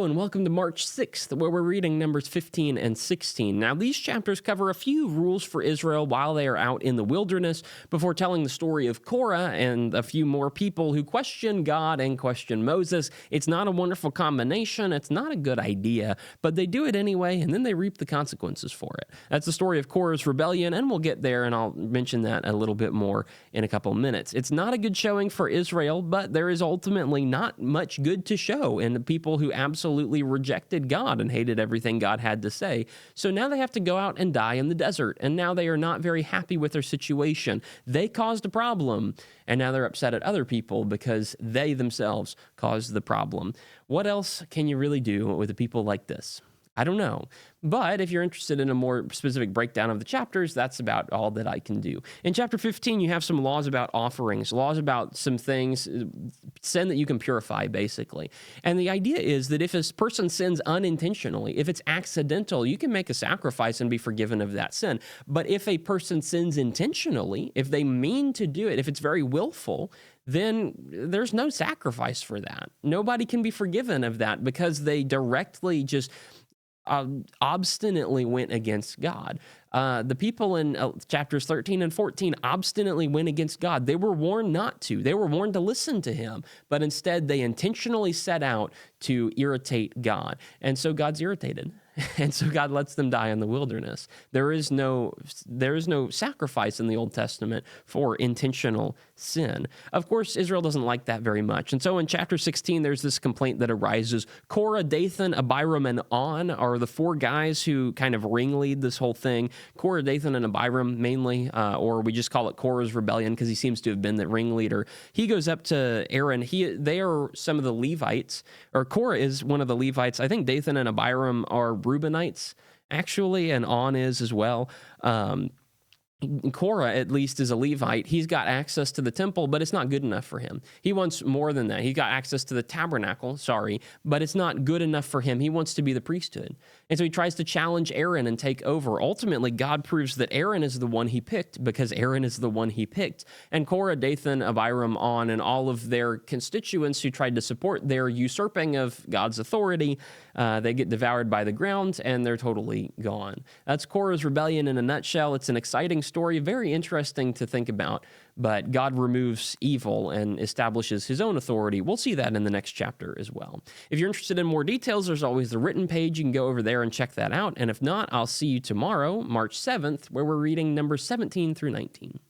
and welcome to March 6th, where we're reading Numbers 15 and 16. Now, these chapters cover a few rules for Israel while they are out in the wilderness before telling the story of Korah and a few more people who question God and question Moses. It's not a wonderful combination. It's not a good idea, but they do it anyway, and then they reap the consequences for it. That's the story of Korah's rebellion, and we'll get there, and I'll mention that a little bit more in a couple of minutes. It's not a good showing for Israel, but there is ultimately not much good to show in the people who absolutely rejected God and hated everything God had to say. So now they have to go out and die in the desert, and now they are not very happy with their situation. They caused a problem, and now they're upset at other people because they themselves caused the problem. What else can you really do with a people like this? I don't know. But if you're interested in a more specific breakdown of the chapters, that's about all that I can do. In chapter 15, you have some laws about offerings, laws about some things, sin that you can purify, basically. And the idea is that if a person sins unintentionally, if it's accidental, you can make a sacrifice and be forgiven of that sin. But if a person sins intentionally, if they mean to do it, if it's very willful, then there's no sacrifice for that. Nobody can be forgiven of that because they directly just obstinately went against God. The people in chapters 13 and 14 obstinately went against God. They were warned not to. They were warned to listen to him, but instead they intentionally set out to irritate God. And so God's irritated. And so God lets them die in the wilderness. There is no sacrifice in the Old Testament for intentional sin. Of course, Israel doesn't like that very much. And so in chapter 16, there's this complaint that arises. Korah, Dathan, Abiram, and On are the four guys who kind of ringlead this whole thing. Korah, Dathan, and Abiram mainly, or we just call it Korah's rebellion because he seems to have been the ringleader. He goes up to Aaron. They are some of the Levites, or Korah is one of the Levites. I think Dathan and Abiram are Reubenites, actually, and On is as well. Korah, at least, is a Levite. He's got access to the temple, but it's not good enough for him. He wants more than that. He got access to the tabernacle, but it's not good enough for him. He wants to be the priesthood. And so he tries to challenge Aaron and take over. Ultimately, God proves that Aaron is the one he picked because Aaron is the one he picked. And Korah, Dathan, Abiram, On, and all of their constituents who tried to support their usurping of God's authority, they get devoured by the ground and they're totally gone. That's Korah's rebellion in a nutshell. It's an exciting story, very interesting to think about, but God removes evil and establishes his own authority. We'll see that in the next chapter as well. If you're interested in more details, there's always the written page. You can go over there and check that out. And if not, I'll see you tomorrow, March 7th, where we're reading Numbers 17 through 19.